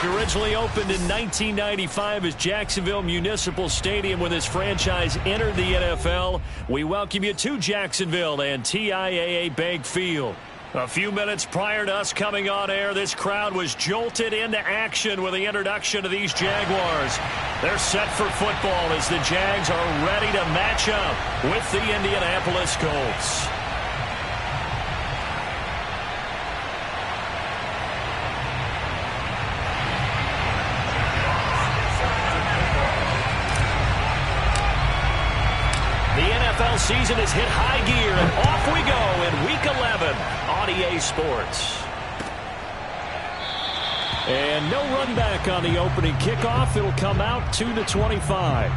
Originally opened in 1995 as Jacksonville Municipal Stadium when this franchise entered the NFL. We welcome you to Jacksonville and TIAA Bank Field. A few minutes prior to us coming on air, this crowd was jolted into action with the introduction of these Jaguars. They're set for football as the Jags are ready to match up with the Indianapolis Colts. NFL season has hit high gear, and off we go in Week 11 on EA Sports. And no run back on the opening kickoff. It'll come out to the 25.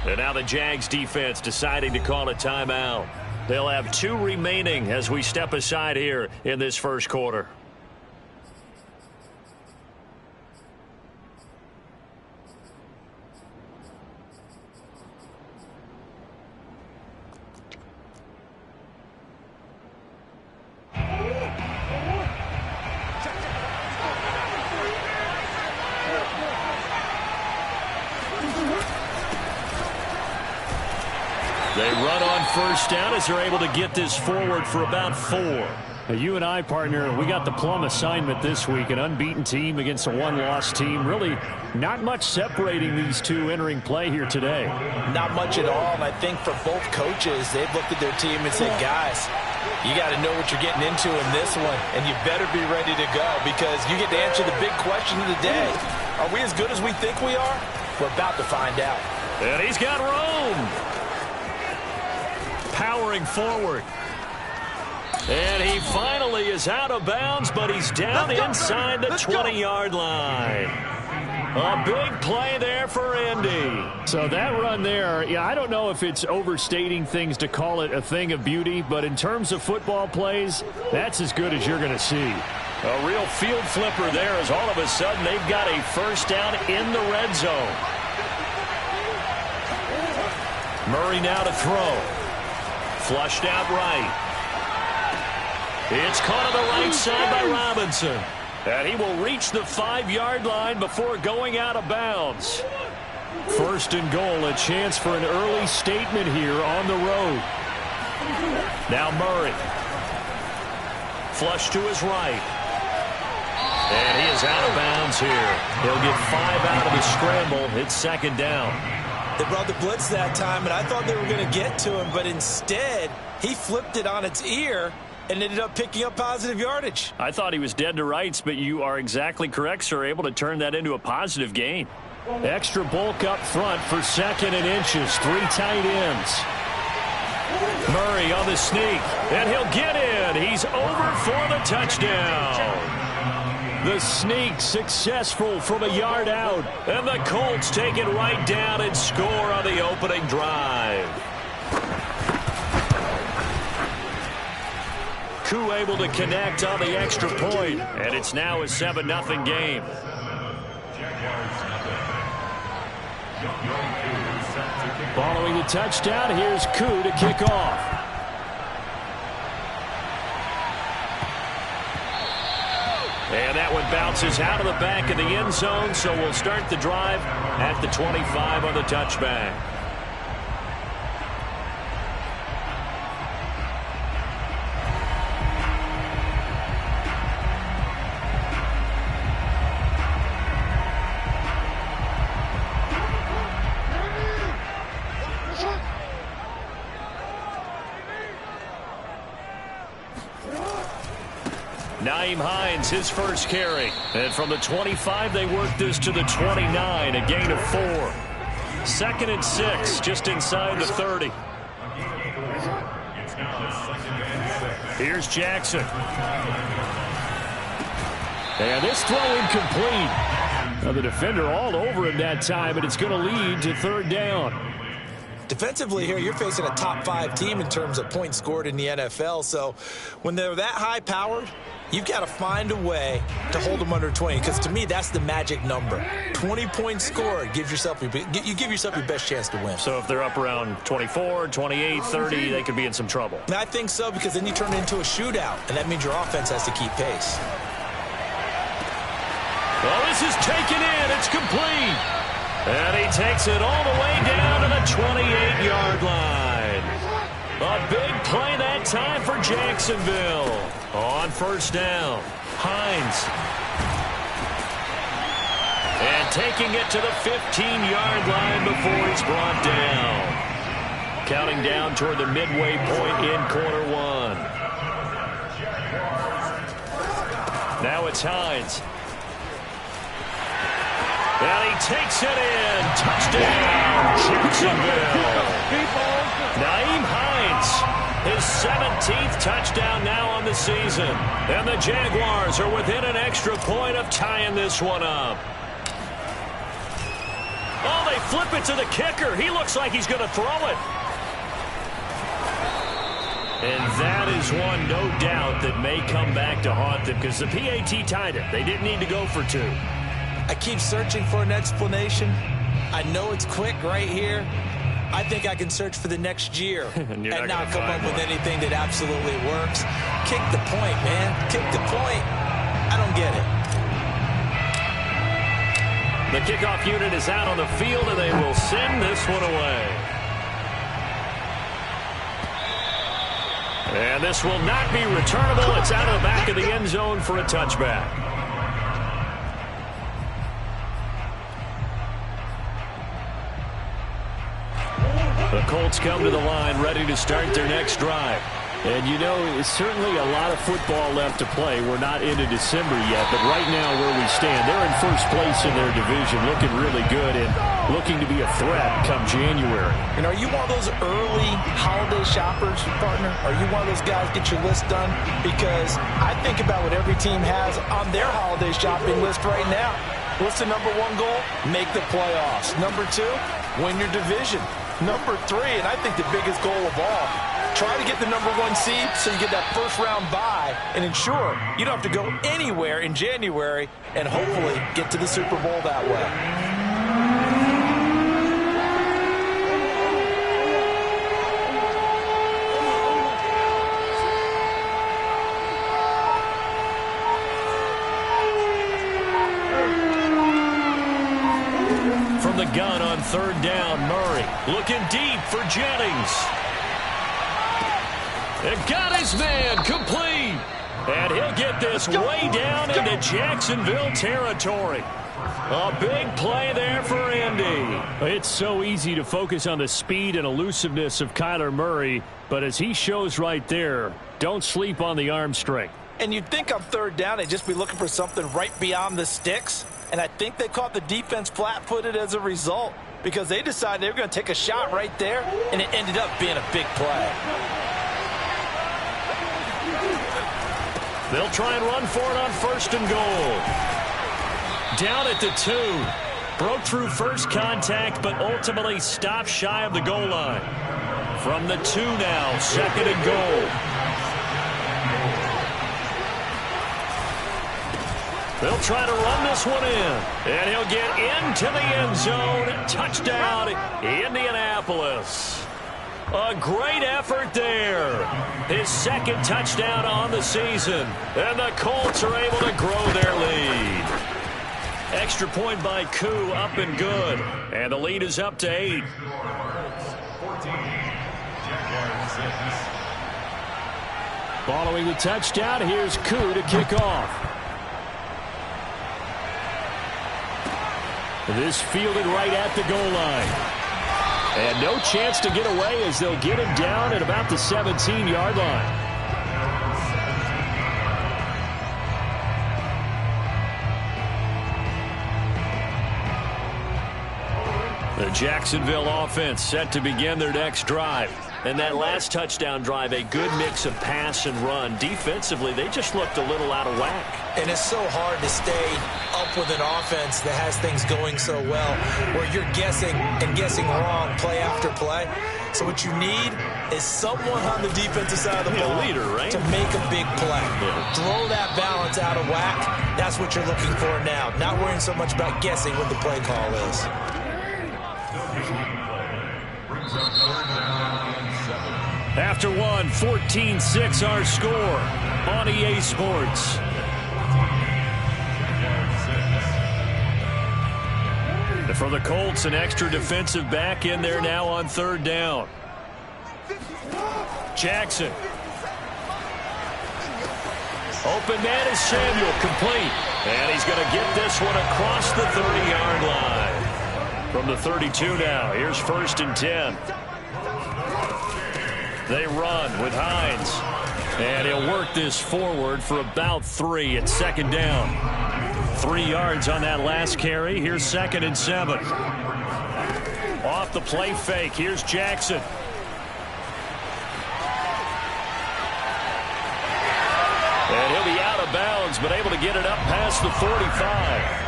And now the Jags defense deciding to call a timeout. They'll have 2 remaining as we step aside here in this first quarter. They run on first down as they're able to get this forward for about 4. Now, you and I, partner, we got the plum assignment this week, an unbeaten team against a one-loss team. Really not much separating these two entering play here today. Not much at all, and I think for both coaches, they've looked at their team and said, guys, you got to know what you're getting into in this one, and you better be ready to go because you get to answer the big question of the day. Are we as good as we think we are? We're about to find out. And he's got room. Powering forward. And he finally is out of bounds, but he's down inside the 20-yard line. A big play there for Indy. So that run there, I don't know if it's overstating things to call it a thing of beauty, but in terms of football plays, that's as good as you're going to see. A real field flipper there as all of a sudden they've got a first down in the red zone. Murray now to throw. Flushed out right. It's caught on the right side by Robinson. And he will reach the 5-yard line before going out of bounds. First and goal, a chance for an early statement here on the road. Now Murray. Flush to his right. And he is out of bounds here. He'll get 5 out of the scramble. It's second down. They brought the blitz that time, and I thought they were going to get to him, but instead, he flipped it on its ear and ended up picking up positive yardage. I thought he was dead to rights, but you are exactly correct, sir. Able to turn that into a positive gain. Extra bulk up front for 2nd and inches. 3 tight ends. Murray on the sneak, and he'll get in. He's over for the touchdown. The sneak successful from a yard out. And the Colts take it right down and score on the opening drive. Koo able to connect on the extra point, and it's now a 7-0 game. Following the touchdown, here's Koo to kick off. And that one bounces out of the back of the end zone, so we'll start the drive at the 25 on the touchback. Nyheim Hines, his first carry. And from the 25, they work this to the 29, a gain of 4. 2nd and 6, just inside the 30. Here's Jackson. And this throw incomplete. Now the defender all over him that time, and it's going to lead to third down. Defensively here, you're facing a top-5 team in terms of points scored in the NFL. So when they're that high-powered, you've got to find a way to hold them under 20, because to me, that's the magic number. 20 points scored, you give yourself your best chance to win. So if they're up around 24, 28, 30, they could be in some trouble. I think so, because then you turn it into a shootout, and that means your offense has to keep pace. Well, this is taken in. It's complete. And he takes it all the way down to the 28-yard line. A big play that time for Jacksonville. On first down, Hines. And taking it to the 15-yard line before he's brought down. Counting down toward the midway point in quarter one. Now it's Hines. And he takes it in. Touchdown, Jacksonville. Nyheim Hines, his 17th touchdown now on the season. And the Jaguars are within an extra point of tying this one up. Oh, they flip it to the kicker. He looks like he's going to throw it. And that is one, no doubt, that may come back to haunt them, because the PAT tied it. They didn't need to go for two. I keep searching for an explanation. I know it's quick right here. I think I can search for the next year and not come up with anything that absolutely works. Kick the point, man. Kick the point. I don't get it. The kickoff unit is out on the field, and they will send this one away. And this will not be returnable. It's out of the back of the end zone for a touchback. The Colts come to the line ready to start their next drive. And, you know, it's certainly a lot of football left to play. We're not into December yet, but right now where we stand, they're in first place in their division, looking really good and looking to be a threat come January. And are you one of those early holiday shoppers, partner? Are you one of those guys get your list done? Because I think about what every team has on their holiday shopping list right now. What's the number one goal? Make the playoffs. Number two, win your division. Number three, and I think the biggest goal of all, try to get the number one seed so you get that first round bye and ensure you don't have to go anywhere in January and hopefully get to the Super Bowl that way. From the gun on third down, Murray looking deep for Jennings. And got his man complete. And he'll get this way down into Jacksonville territory. A big play there for Andy. It's so easy to focus on the speed and elusiveness of Kyler Murray, but as he shows right there, don't sleep on the arm strength. And you'd think on third down they'd just be looking for something right beyond the sticks. And I think they caught the defense flat-footed as a result, because they decided they were going to take a shot right there, and it ended up being a big play. They'll try and run for it on first and goal. Down at the 2. Broke through first contact, but ultimately stopped shy of the goal line. From the 2 now, second and goal. They'll try to run this one in. And he'll get into the end zone. Touchdown, Indianapolis. A great effort there. His second touchdown on the season. And the Colts are able to grow their lead. Extra point by Koo, up and good. And the lead is up to 8. Following the touchdown, here's Koo to kick off. This fielded right at the goal line. And no chance to get away as they'll get him down at about the 17-yard line. The Jacksonville offense set to begin their next drive. And that last touchdown drive, a good mix of pass and run. Defensively, they just looked a little out of whack. And it's so hard to stay up with an offense that has things going so well, where you're guessing and guessing wrong play after play. So what you need is someone on the defensive side of the ball leader, right? to make a big play. Yeah. Throw that balance out of whack. That's what you're looking for now. Not worrying so much about guessing what the play call is. After one, 14-6 our score on EA Sports. For the Colts, an extra defensive back in there now on third down. Jackson. Open man is Samuel, complete. And he's going to get this one across the 30-yard line. From the 32 now, here's 1st and 10. They run with Hines. And he'll work this forward for about 3 at 2nd down. 3 yards on that last carry. Here's 2nd and 7. Off the play fake. Here's Jackson. And he'll be out of bounds, but able to get it up past the 45.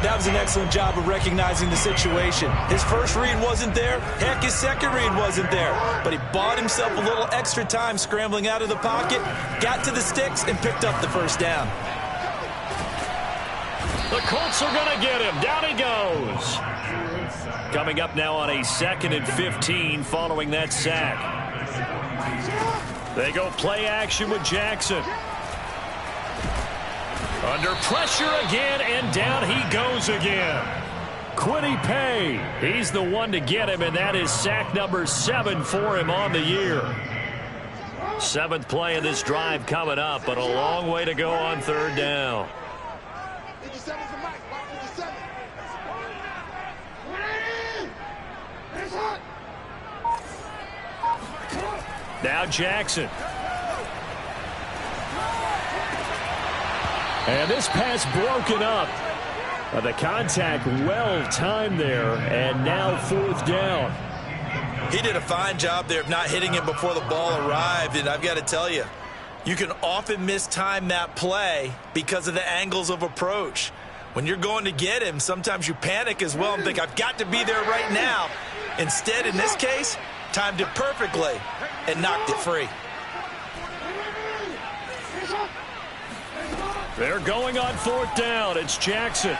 That was an excellent job of recognizing the situation. His first read wasn't there. Heck, his second read wasn't there. But he bought himself a little extra time scrambling out of the pocket, got to the sticks, and picked up the first down. The Colts are going to get him. Down he goes. Coming up now on a 2nd and 15 following that sack. They go play action with Jackson. Under pressure again, and down he goes again. Kwity Paye, he's the one to get him, and that is sack number 7 for him on the year. 7th play of this drive coming up, but a long way to go on third down. Now Jackson. And this pass broken up. The contact well timed there, and now 4th down. He did a fine job there of not hitting him before the ball arrived, and I've got to tell you, you can often mistime that play because of the angles of approach. When you're going to get him, sometimes you panic as well and think, I've got to be there right now. Instead, in this case, timed it perfectly and knocked it free. They're going on 4th down. It's Jackson.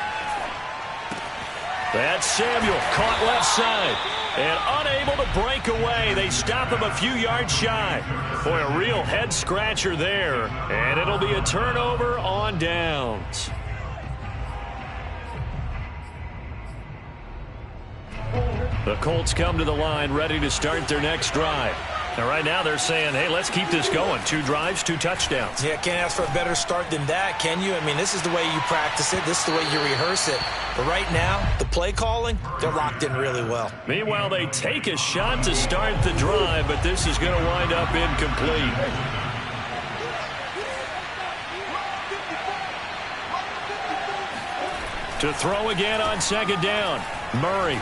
That's Samuel, caught left side. And unable to break away. They stop him a few yards shy. Boy, a real head-scratcher there. And it'll be a turnover on downs. The Colts come to the line ready to start their next drive. Now, right now they're saying, hey, let's keep this going. 2 drives, 2 touchdowns. Yeah, can't ask for a better start than that, can you? I mean, this is the way you practice it. This is the way you rehearse it. But right now, the play calling, they're locked in really well. Meanwhile, they take a shot to start the drive, but this is going to wind up incomplete. To throw again on 2nd down, Murray.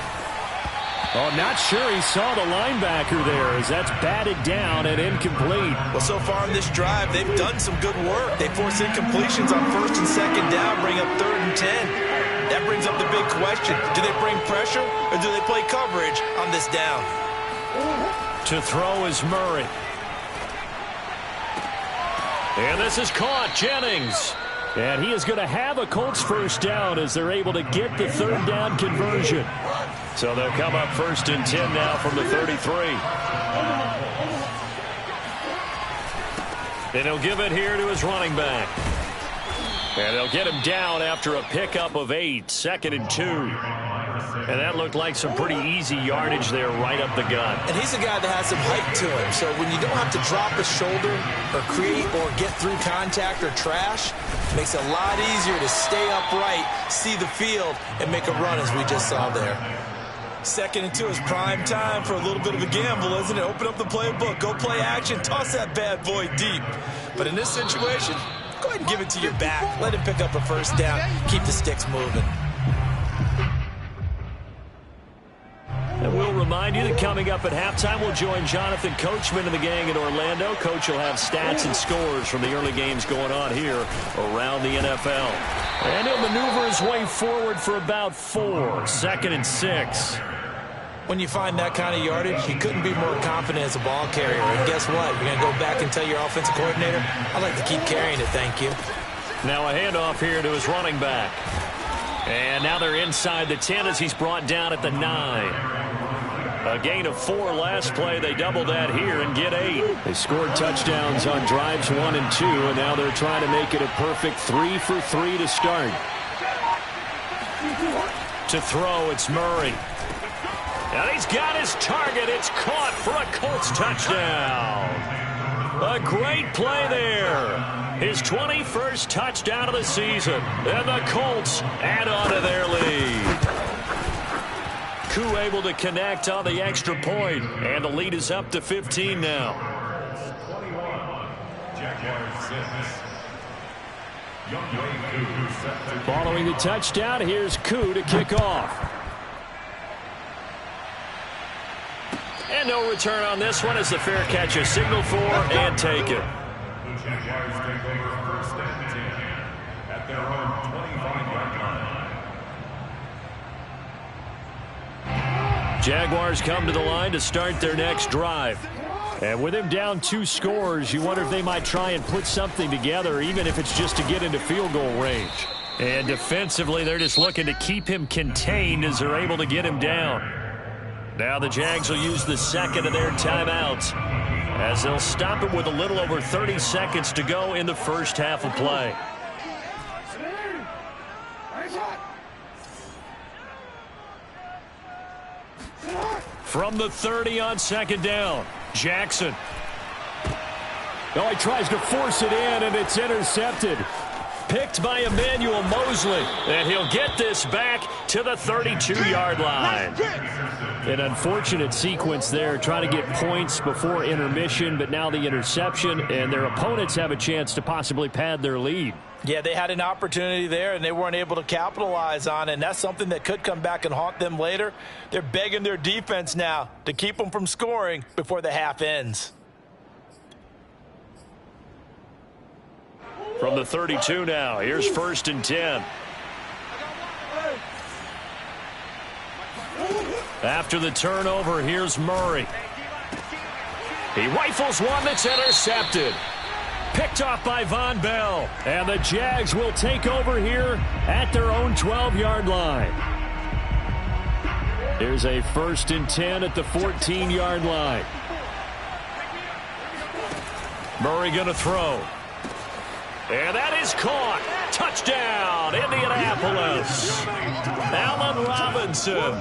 Oh, not sure he saw the linebacker there as that's batted down and incomplete. Well, so far in this drive, they've done some good work. They force incompletions on 1st and 2nd down, bring up 3rd and 10. That brings up the big question. Do they bring pressure or do they play coverage on this down? To throw is Murray. And this is caught, Jennings. And he is going to have a Colts first down as they're able to get the 3rd down conversion. So they'll come up 1st and 10 now from the 33. And he'll give it here to his running back. And they'll get him down after a pickup of 8, 2nd and 2. And that looked like some pretty easy yardage there right up the gut. And he's a guy that has some height to him. So when you don't have to drop a shoulder or create or get through contact or trash, it makes it a lot easier to stay upright, see the field, and make a run as we just saw there. 2nd and 2 is prime time for a little bit of a gamble, isn't it? Open up the playbook, go play action, toss that bad boy deep. But in this situation, go ahead and give it to your back. Let him pick up a first down. Keep the sticks moving. And we'll remind remind you that coming up at halftime, we'll join Jonathan Coachman and the gang in Orlando. Coach will have stats and scores from the early games going on here around the NFL. And he'll maneuver his way forward for about 4. 2nd and 6. When you find that kind of yardage, you couldn't be more confident as a ball carrier. And guess what? You're going to go back and tell your offensive coordinator, I'd like to keep carrying it, thank you. Now a handoff here to his running back. And now they're inside the 10 as he's brought down at the 9. A gain of 4 last play. They double that here and get 8. They scored touchdowns on drives 1 and 2, and now they're trying to make it a perfect 3 for 3 to start. To throw, it's Murray. And he's got his target. It's caught for a Colts touchdown. A great play there. His 21st touchdown of the season. And the Colts add on to their lead. Koo able to connect on the extra point. And the lead is up to 15 now. Following the touchdown, here's Koo to kick off. And no return on this one as the fair catch is signaled for and taken. The Jaguars take over 1st and 10 at their own 25-yard line. Jaguars come to the line to start their next drive. And with him down 2 scores, you wonder if they might try and put something together, even if it's just to get into field goal range. And defensively, they're just looking to keep him contained as they're able to get him down. Now the Jags will use the second of their timeouts as they'll stop it with a little over 30 seconds to go in the first half of play. From the 30 on 2nd down, Jackson. Oh, he tries to force it in, and it's intercepted. Picked by Emmanuel Mosley, and he'll get this back to the 32-yard line. An unfortunate sequence there, trying to get points before intermission, but now the interception, and their opponents have a chance to possibly pad their lead. Yeah, they had an opportunity there, and they weren't able to capitalize on it, and that's something that could come back and haunt them later. They're begging their defense now to keep them from scoring before the half ends. From the 32 now, here's 1st and 10. After the turnover, here's Murray. He rifles one that's intercepted. Picked off by Von Bell. And the Jags will take over here at their own 12-yard line. Here's a 1st and 10 at the 14-yard line. Murray going to throw. And that is caught. Touchdown, Indianapolis. Allen Robinson,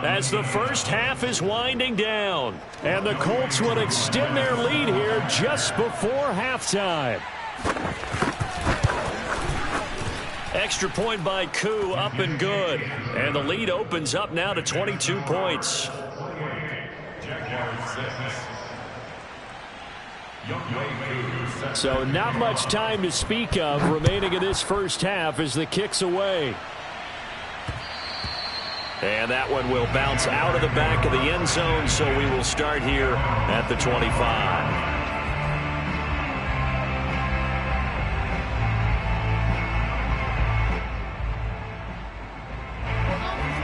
as the first half is winding down. And the Colts will extend their lead here just before halftime. Extra point by Koo, up and good. And the lead opens up now to 22 points. So not much time to speak of remaining in this first half as the kick's away. And that one will bounce out of the back of the end zone, so we will start here at the 25.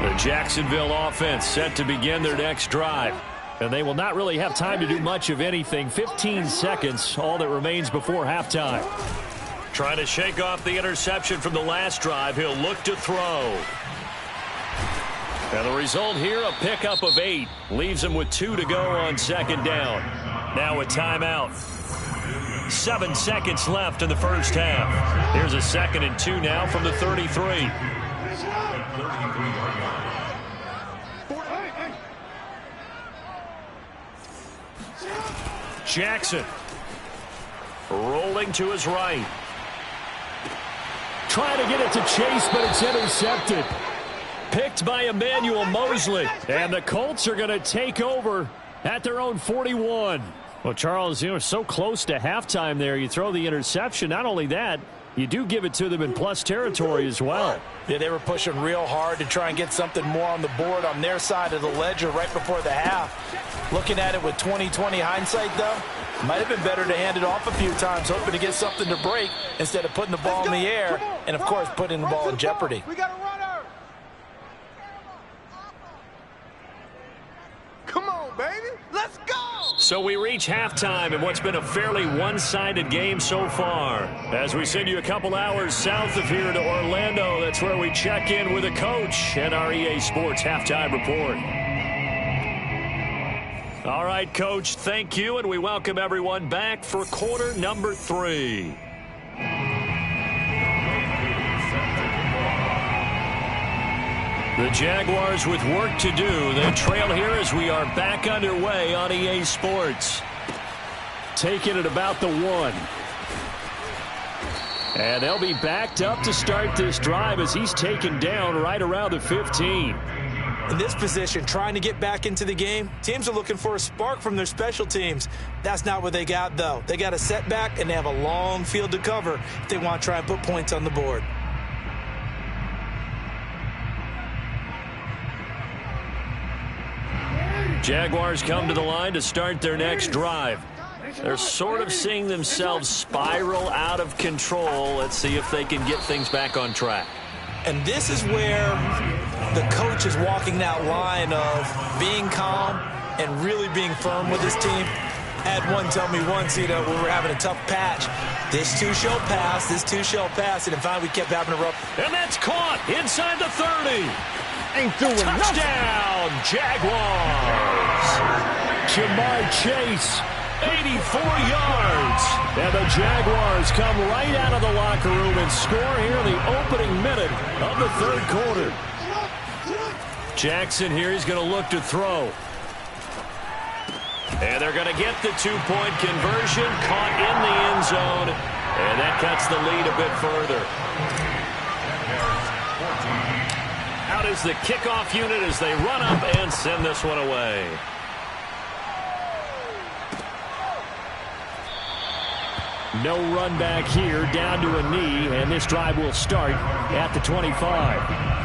The Jacksonville offense set to begin their next drive. And they will not really have time to do much of anything. 15 seconds, all that remains before halftime. Trying to shake off the interception from the last drive. He'll look to throw. And the result here, a pickup of 8. Leaves him with 2 to go on 2nd down. Now a timeout. 7 seconds left in the first half. Here's a 2nd and 2 now from the 33. Jackson rolling to his right. Trying to get it to Chase, but it's intercepted. Picked by Emmanuel Mosley. And the Colts are going to take over at their own 41. Well, Charles, so close to halftime there. You throw the interception. Not only that, you do give it to them in plus territory as well. Yeah, they were pushing real hard to try and get something more on the board on their side of the ledger right before the half. Looking at it with 20/20 hindsight, though, might have been better to hand it off a few times, hoping to get something to break instead of putting the ball in the air and, of course, putting the ball in jeopardy. We got a runner. Come on, baby. Let's go. So we reach halftime in what's been a fairly one-sided game so far. As we send you a couple hours south of here to Orlando, that's where we check in with a coach at our EA Sports Halftime Report. All right, Coach, thank you, and we welcome everyone back for quarter number 3. The Jaguars with work to do. They trail here as we are back underway on EA Sports. Taking it about the 1. And they'll be backed up to start this drive as he's taken down right around the 15. In this position, trying to get back into the game, teams are looking for a spark from their special teams. That's not what they got, though. They got a setback, and they have a long field to cover if they want to try and put points on the board. Jaguars come to the line to start their next drive. They're sort of seeing themselves spiral out of control. Let's see if they can get things back on track. And this is where the coach is walking that line of being calm and really being firm with his team. Had one tell me once, when we were having a tough patch, this too shall pass, this too shall pass, and finally we kept having a rough. And that's caught inside the 30. Ain't doing Touchdown, Jaguars. Ja'Marr Chase, 84 yards. and the Jaguars come right out of the locker room and score here in the opening minute of the third quarter. Jackson here, he's going to look to throw. And they're going to get the two-point conversion, caught in the end zone, and that cuts the lead a bit further. Out is the kickoff unit as they run up and send this one away. No run back here, down to a knee, and this drive will start at the 25.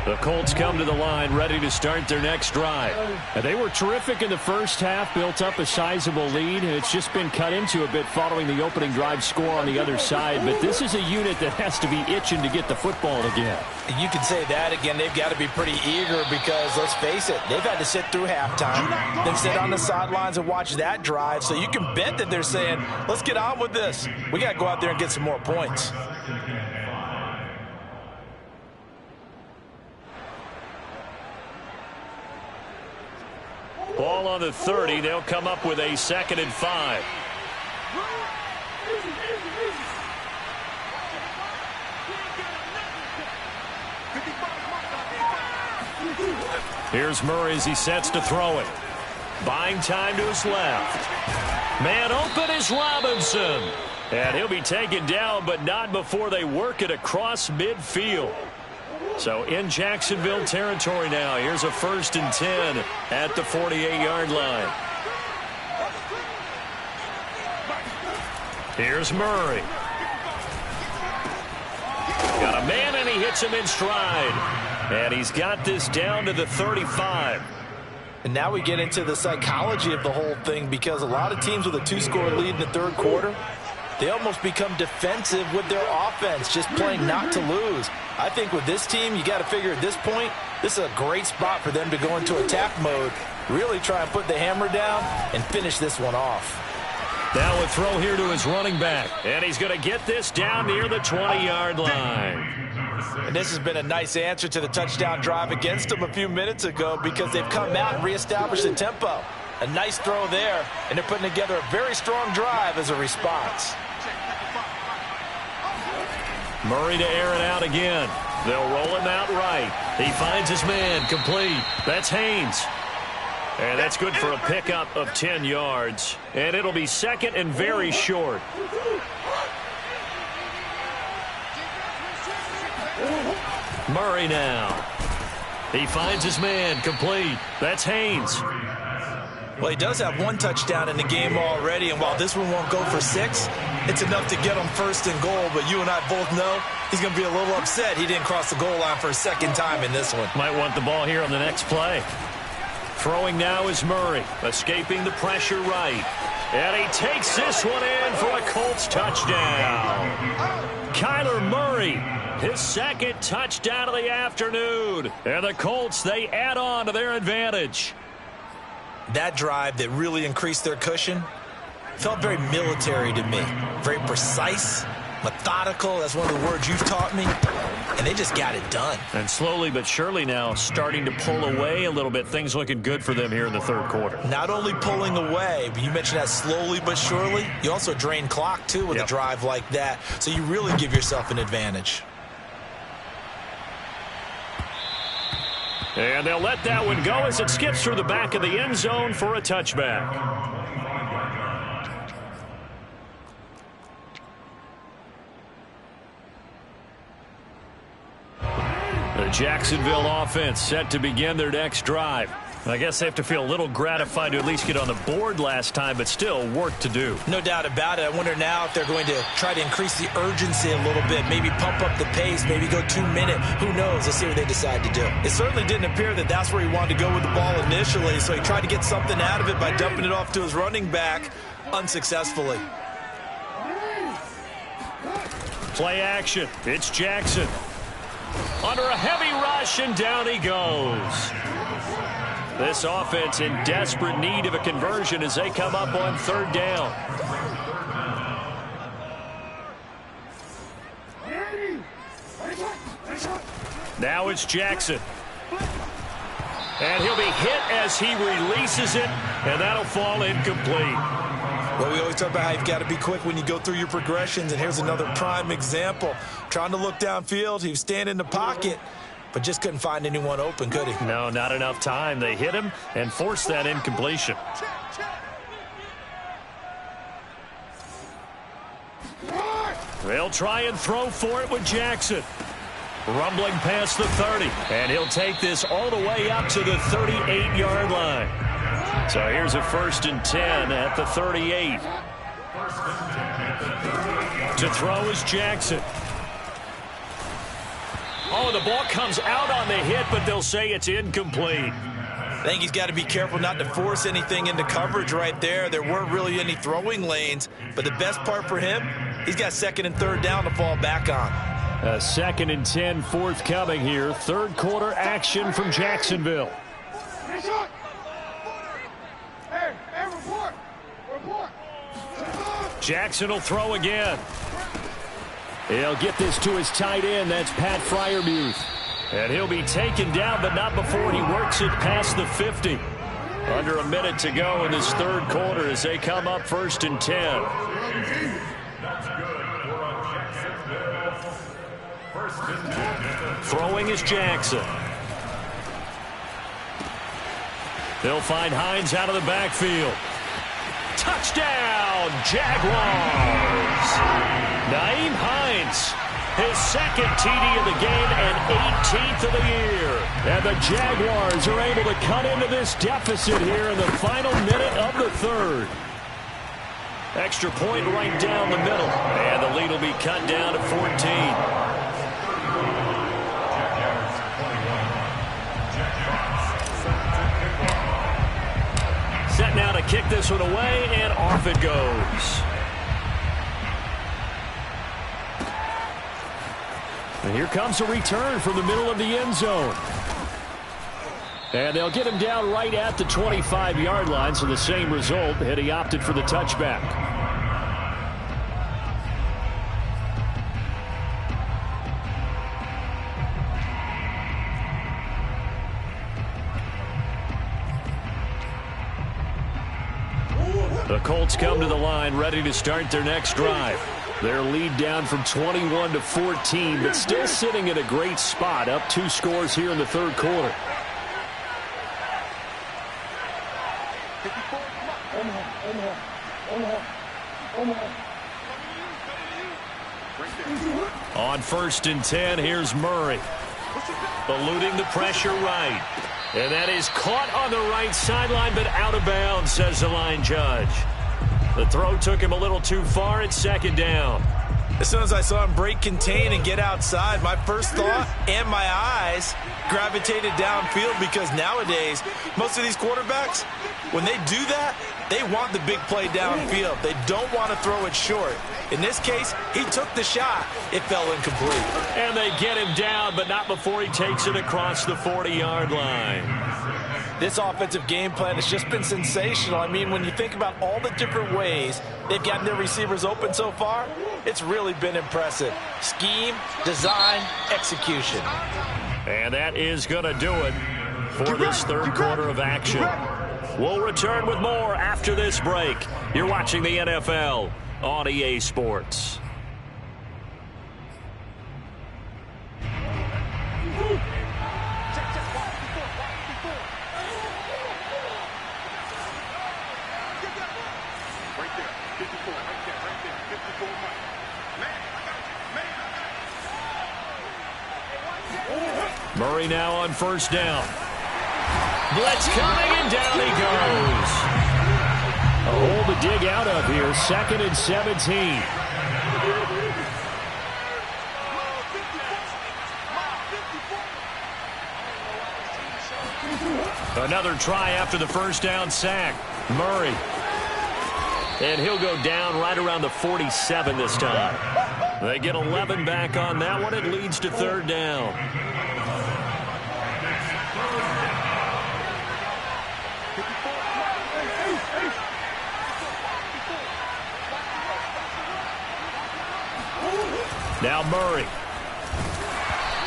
The Colts come to the line ready to start their next drive. They were terrific in the first half, built up a sizable lead, and it's just been cut into a bit following the opening drive score on the other side. But this is a unit that has to be itching to get the football again. You can say that again. They've got to be pretty eager because, let's face it, they've had to sit through halftime, then sit on the sidelines and watch that drive. So you can bet that they're saying, let's get on with this. We got to go out there and get some more points. Ball on the 30. They'll come up with a 2nd and 5. Here's Murray as he sets to throw it. Buying time to his left. Man open is Robinson. And he'll be taken down, but not before they work it across midfield. So in Jacksonville territory now. Here's a 1st and 10 at the 48-yard line. Here's Murray. Got a man, and he hits him in stride. And he's got this down to the 35. And now we get into the psychology of the whole thing, because a lot of teams with a 2-score lead in the third quarter, they almost become defensive with their offense, just playing not to lose. I think with this team, you got to figure at this point, this is a great spot for them to go into attack mode, really try and put the hammer down and finish this one off. Now a throw here to his running back, and he's going to get this down near the 20-yard line. And this has been a nice answer to the touchdown drive against them a few minutes ago, because they've come out and reestablished the tempo. A nice throw there, and they're putting together a very strong drive as a response. Murray to air it out again. They'll roll him out right. He finds his man, complete. That's Haynes. And that's good for a pickup of 10 yards. And it'll be 2nd and very short. Murray now. He finds his man, complete. That's Haynes. Well, he does have one touchdown in the game already, and while this one won't go for 6, it's enough to get him first and goal. But you and I both know he's going to be a little upset he didn't cross the goal line for a second time in this one. Might want the ball here on the next play. Throwing now is Murray, escaping the pressure right. And he takes this one in for a Colts touchdown. Kyler Murray, his second touchdown of the afternoon. And the Colts, they add on to their advantage. That drive that really increased their cushion felt very military to me. Very precise, methodical. That's one of the words you've taught me. And they just got it done. And slowly but surely now starting to pull away a little bit. Things looking good for them here in the third quarter. Not only pulling away, but you mentioned that slowly but surely. You also drain clock, too, with a drive like that. So you really give yourself an advantage. And they'll let that one go as it skips through the back of the end zone for a touchback. The Jacksonville offense set to begin their next drive. I guess they have to feel a little gratified to at least get on the board last time, but still work to do. No doubt about it. I wonder now if they're going to try to increase the urgency a little bit, maybe pump up the pace, maybe go 2 minute. Who knows? Let's see what they decide to do. It certainly didn't appear that that's where he wanted to go with the ball initially, so he tried to get something out of it by dumping it off to his running back unsuccessfully. Play action. It's Jackson. Under a heavy rush, and down he goes. This offense in desperate need of a conversion as they come up on third down. Now it's Jackson. And he'll be hit as he releases it, and that'll fall incomplete. Well, we always talk about how you've got to be quick when you go through your progressions, and here's another prime example. Trying to look downfield, he was standing in the pocket, but just couldn't find anyone open, could he? No, not enough time. They hit him and forced that incompletion. They'll try and throw for it with Jackson. Rumbling past the 30, and he'll take this all the way up to the 38-yard line. So here's a 1st and 10 at the 38. To throw is Jackson. Oh, the ball comes out on the hit, but they'll say it's incomplete. I think he's got to be careful not to force anything into coverage right there. There weren't really any throwing lanes, but the best part for him, he's got 2nd and 3rd down to fall back on. A 2nd and 10 forthcoming here. Third quarter action from Jacksonville. Jackson will throw again. He'll get this to his tight end. That's Pat Freiermuth. And he'll be taken down, but not before he works it past the 50. Under a minute to go in this third quarter as they come up 1st and 10. Throwing is Jackson. They'll find Hines out of the backfield. Touchdown, Jaguars! Nyheim Hines, his 2nd TD of the game and 18th of the year. And the Jaguars are able to cut into this deficit here in the final minute of the third. Extra point right down the middle. And the lead will be cut down to 14. Set now to kick this one away, and off it goes. And here comes a return from the middle of the end zone. And they'll get him down right at the 25-yard line, so the same result, had he opted for the touchback. The Colts come to the line ready to start their next drive. Their lead down from 21 to 14, but still sitting in a great spot, up 2 scores here in the third quarter. On 1st and 10, here's Murray. Eluding the pressure right. And that is caught on the right sideline, but out of bounds, says the line judge. The throw took him a little too far at second down. As soon as I saw him break contain and get outside, my first thought and my eyes gravitated downfield, because nowadays, most of these quarterbacks, when they do that, they want the big play downfield. They don't want to throw it short. In this case, he took the shot. It fell incomplete. And they get him down, but not before he takes it across the 40-yard line. This offensive game plan has just been sensational. I mean, when you think about all the different ways they've gotten their receivers open so far, it's really been impressive. Scheme, design, execution. And that is going to do it for this third quarter of action. We'll return with more after this break. You're watching the NFL on EA Sports. Murray now on first down. Blitz coming, and down he goes. A hole to dig out of here. 2nd and 17. Another try after the first down sack. Murray. And he'll go down right around the 47 this time. They get 11 back on that one. It leads to third down. Now Murray.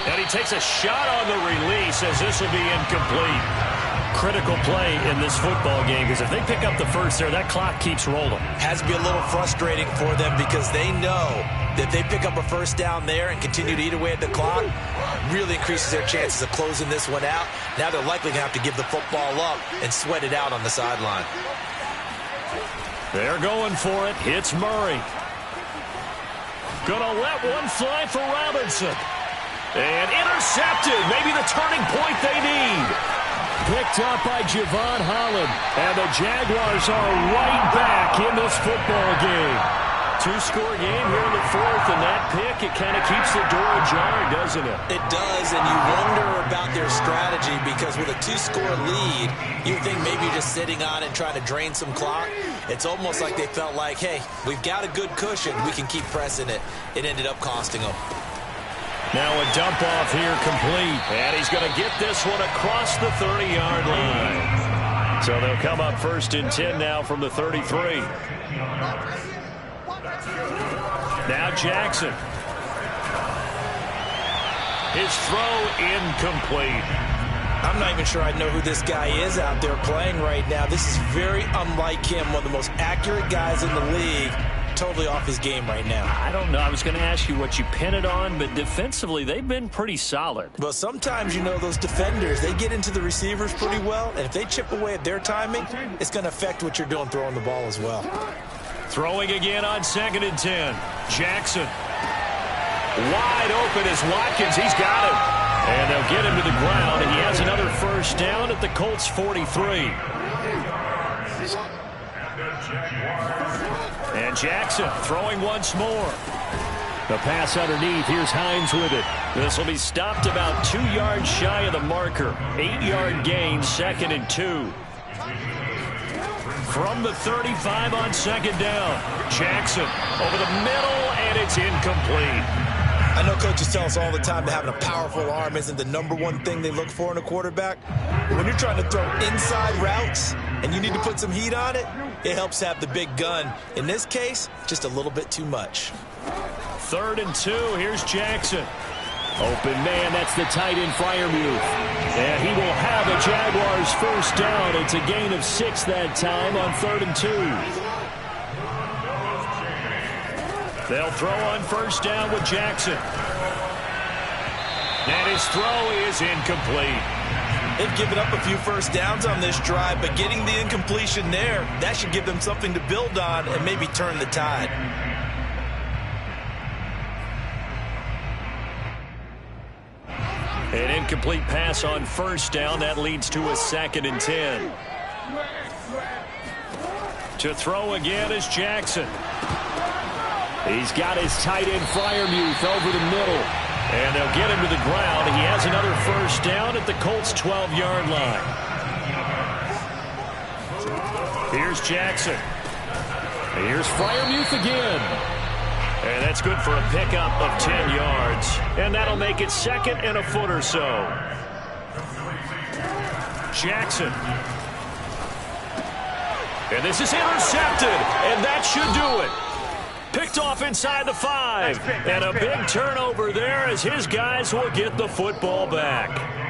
And he takes a shot on the release, as this will be incomplete. Critical play in this football game, because if they pick up the first there, that clock keeps rolling. Has to be a little frustrating for them, because they know that if they pick up a first down there and continue to eat away at the clock, really increases their chances of closing this one out. Now they're likely going to have to give the football up and sweat it out on the sideline. They're going for it. Hits Murray. Gonna let one fly for Robinson. And intercepted. Maybe the turning point they need. Picked up by Javon Holland. And the Jaguars are right back in this football game. Two-score game here in the fourth, and that pick, it kind of keeps the door ajar, doesn't it? It does, and you wonder about their strategy, because with a two-score lead, you think maybe you're just sitting on it trying to drain some clock. It's almost like they felt like, hey, we've got a good cushion. We can keep pressing it. It ended up costing them. Now a dump off here complete. And he's going to get this one across the 30-yard line. So they'll come up 1st and 10 now from the 33. Now Jackson. His throw incomplete. I'm not even sure I know who this guy is out there playing right now. This is very unlike him, one of the most accurate guys in the league. Totally off his game right now. I don't know. I was going to ask you what you pin it on, but defensively, they've been pretty solid. Well, sometimes, you know, those defenders, they get into the receivers pretty well, and if they chip away at their timing, it's going to affect what you're doing throwing the ball as well. Throwing again on 2nd and 10. Jackson. Wide open is Watkins. He's got him. And they'll get him to the ground, and he has another first down at the Colts 43. And Jackson throwing once more. The pass underneath. Here's Hines with it. This will be stopped about 2 yards shy of the marker. 8-yard gain, 2nd and 2. From the 35 on 2nd down. Jackson over the middle, and it's incomplete. I know coaches tell us all the time that having a powerful arm isn't the #1 thing they look for in a quarterback. But when you're trying to throw inside routes and you need to put some heat on it, it helps have the big gun. In this case, just a little bit too much. 3rd and 2. Here's Jackson. Open man, that's the tight end Freiermuth. And he will have a Jaguars first down. It's a gain of 6 that time on 3rd and 2. They'll throw on first down with Jackson. And his throw is incomplete. They've given up a few first downs on this drive, but getting the incompletion there, that should give them something to build on and maybe turn the tide. An incomplete pass on first down. That leads to a 2nd and 10. To throw again is Jackson. He's got his tight end Freiermuth over the middle. And they'll get him to the ground. He has another first down at the Colts' 12-yard line. Here's Jackson. Here's Freiermuth again. And that's good for a pickup of 10 yards. And that'll make it 2nd and a foot or so. Jackson. And this is intercepted. And that should do it. Picked off inside the 5. And a big turnover there as his guys will get the football back.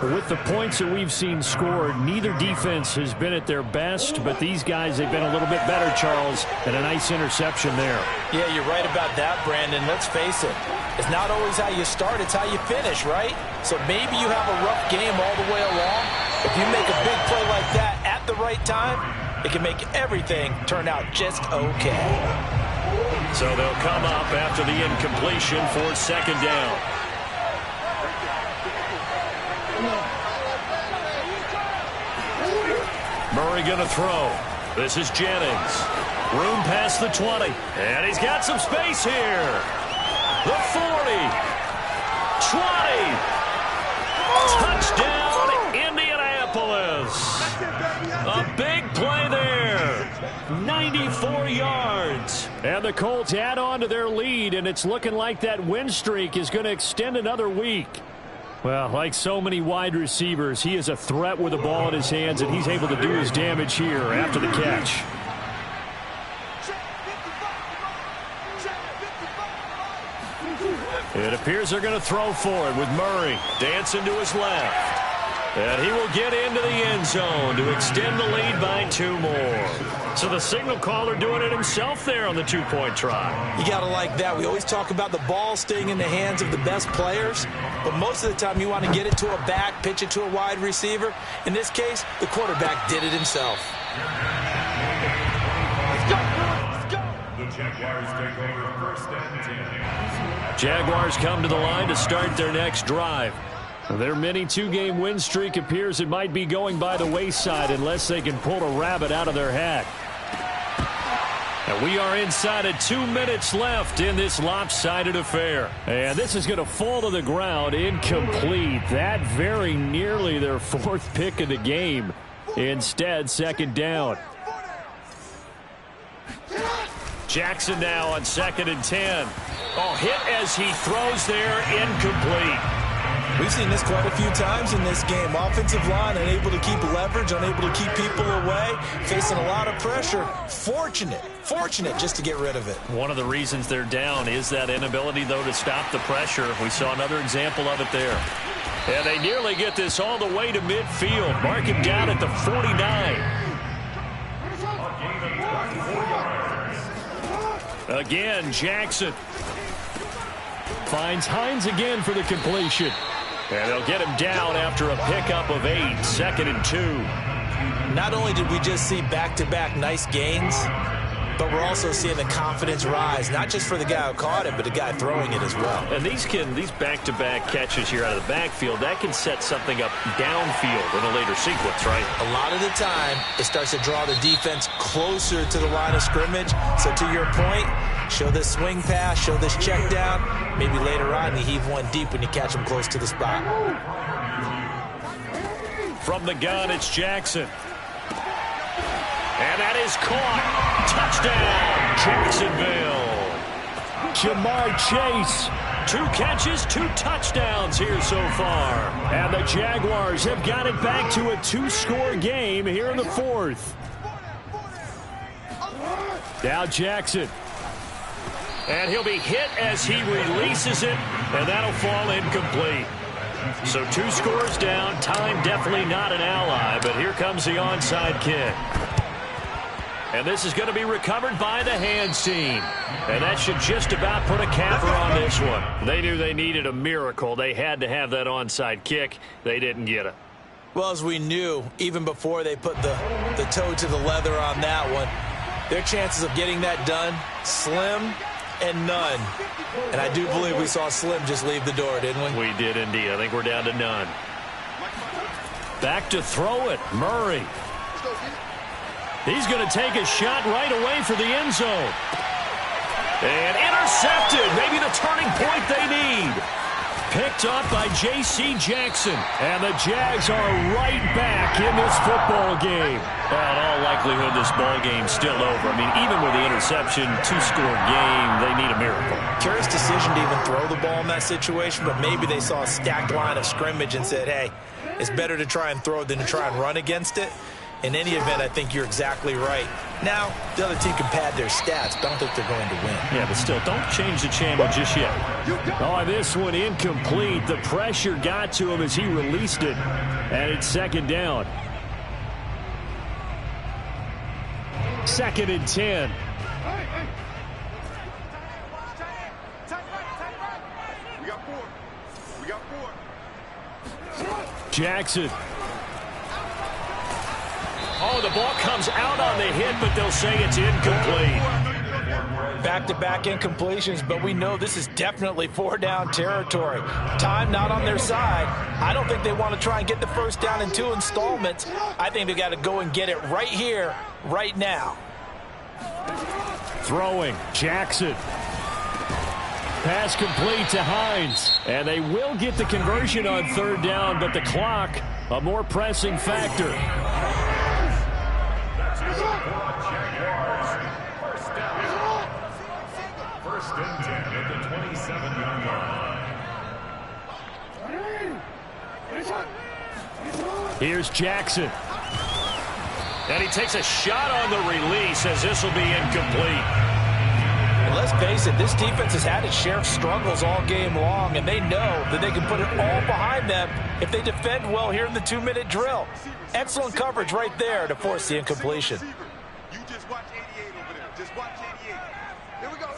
With the points that we've seen scored, neither defense has been at their best, but these guys, they've been a little bit better, Charles, and a nice interception there. Yeah, you're right about that, Brandon. Let's face it. It's not always how you start, it's how you finish, right? So maybe you have a rough game all the way along. If you make a big play like that at the right time, it can make everything turn out just okay. So they'll come up after the incompletion for 2nd down. Murray going to throw. This is Jennings. Room past the 20. And he's got some space here. The 40. 20. Touchdown, Indianapolis. A big play there. 94 yards. And the Colts add on to their lead, and it's looking like that win streak is going to extend another week. Well, like so many wide receivers, he is a threat with the ball in his hands, and he's able to do his damage here after the catch. It appears they're going to throw for it with Murray dancing to his left. And he will get into the end zone to extend the lead by 2 more. So the signal caller doing it himself there on the 2-point try. You got to like that. We always talk about the ball staying in the hands of the best players, but most of the time you want to get it to a back, pitch it to a wide receiver. In this case, the quarterback did it himself. Let's go. The Jaguars take over 1st and 10. Jaguars come to the line to start their next drive. Their mini 2-game win streak appears it might be going by the wayside unless they can pull a rabbit out of their hat. And we are inside of 2 minutes left in this lopsided affair. And this is going to fall to the ground incomplete. That very nearly their 4th pick of the game. Instead, 2nd down. Jackson now on 2nd and 10. Oh, hit as he throws there, incomplete. We've seen this quite a few times in this game. Offensive line unable to keep leverage, unable to keep people away, facing a lot of pressure. Fortunate just to get rid of it. One of the reasons they're down is that inability, though, to stop the pressure. We saw another example of it there. And they nearly get this all the way to midfield. Mark him down at the 49. Again, Jackson finds Hines again for the completion. And they'll get him down after a pickup of 8, 2nd and 2. Not only did we just see back-to-back nice gains, but we're also seeing the confidence rise, not just for the guy who caught it, but the guy throwing it as well. And these back-to-back catches here out of the backfield, that can set something up downfield in a later sequence, right? A lot of the time, it starts to draw the defense closer to the line of scrimmage. So to your point, show this swing pass, show this check down. Maybe later on, you heave one deep when you catch him close to the spot. From the gun, it's Jackson. And that is caught. Touchdown, Jacksonville. Jamar Chase. 2 catches, 2 touchdowns here so far. And the Jaguars have got it back to a 2-score game here in the 4th. Now Jackson. And he'll be hit as he releases it, and that'll fall incomplete. So 2 scores down. Time definitely not an ally, but here comes the onside kick. And this is going to be recovered by the hands team. And that should just about put a capper on this one. They knew they needed a miracle. They had to have that onside kick. They didn't get it. Well, as we knew, even before they put the toe to the leather on that one, their chances of getting that done, slim. and none. And I do believe we saw Slim just leave the door, didn't we? We did indeed. I think we're down to none. Back to throw it. Murray. He's going to take a shot right away for the end zone. And intercepted. Maybe the turning point they need. Picked up by J.C. Jackson. And the Jags are right back in this football game. Well, in all likelihood, this ball game's still over. I mean, even with the interception, two-score game, they need a miracle. Curious decision to even throw the ball in that situation, but maybe they saw a stacked line of scrimmage and said, hey, it's better to try and throw than to try and run against it. In any event, I think you're exactly right. Now, the other team can pad their stats, but I don't think they're going to win. Yeah, but still, don't change the channel just yet. Oh, this one incomplete. The pressure got to him as he released it. And it's second down. 2nd and 10. We got four. Jackson. Oh, the ball comes out on the hit, but they'll say it's incomplete. Back-to-back incompletions, but we know this is definitely 4-down territory. Time not on their side. I don't think they want to try and get the first down in 2 installments. I think they got to go and get it right here, right now. Throwing, Jackson. Pass complete to Hines. And they will get the conversion on 3rd down, but the clock, a more pressing factor. First and 10 at the 27-yard line. Here's Jackson. And he takes a shot on the release as this will be incomplete. And let's face it, this defense has had its share of struggles all game long, and they know that they can put it all behind them if they defend well here in the 2-minute drill. Excellent coverage right there to force the incompletion. You just watch 88 over there. Just watch 88. Here we go.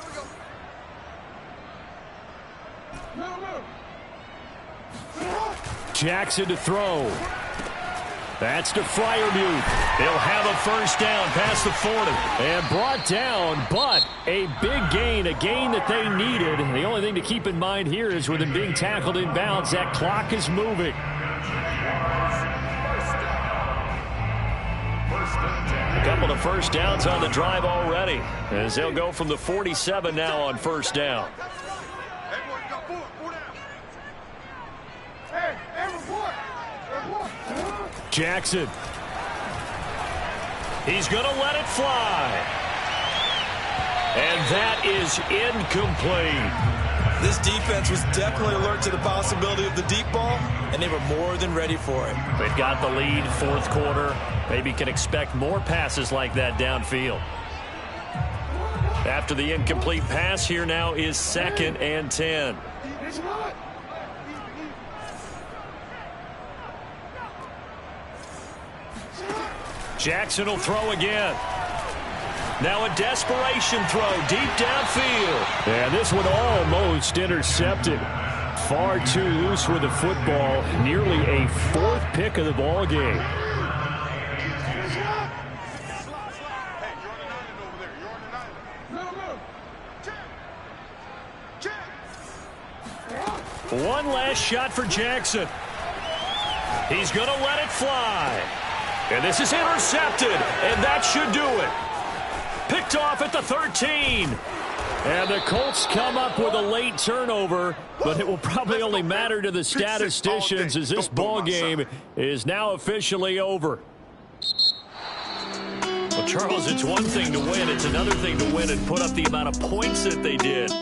Jackson to throw. That's to Freiermuth. He'll have a first down past the 40. And brought down, but a big gain, a gain that they needed. The only thing to keep in mind here is with him being tackled inbounds, that clock is moving. A couple of first downs on the drive already, as they'll go from the 47 now on first down. Jackson. He's going to let it fly. And that is incomplete. This defense was definitely alert to the possibility of the deep ball, and they were more than ready for it. They've got the lead, 4th quarter. Maybe can expect more passes like that downfield. After the incomplete pass, here now is 2nd and 10. Jackson will throw again. Now a desperation throw deep downfield. And this one almost intercepted. Far too loose with the football. Nearly a 4th pick of the ball game. One last shot for Jackson. He's going to let it fly. And this is intercepted, and that should do it. Picked off at the 13. And the Colts come up with a late turnover, but it will probably only matter to the statisticians as this ball game is now officially over. Well, Charles, it's one thing to win. It's another thing to win and put up the amount of points that they did.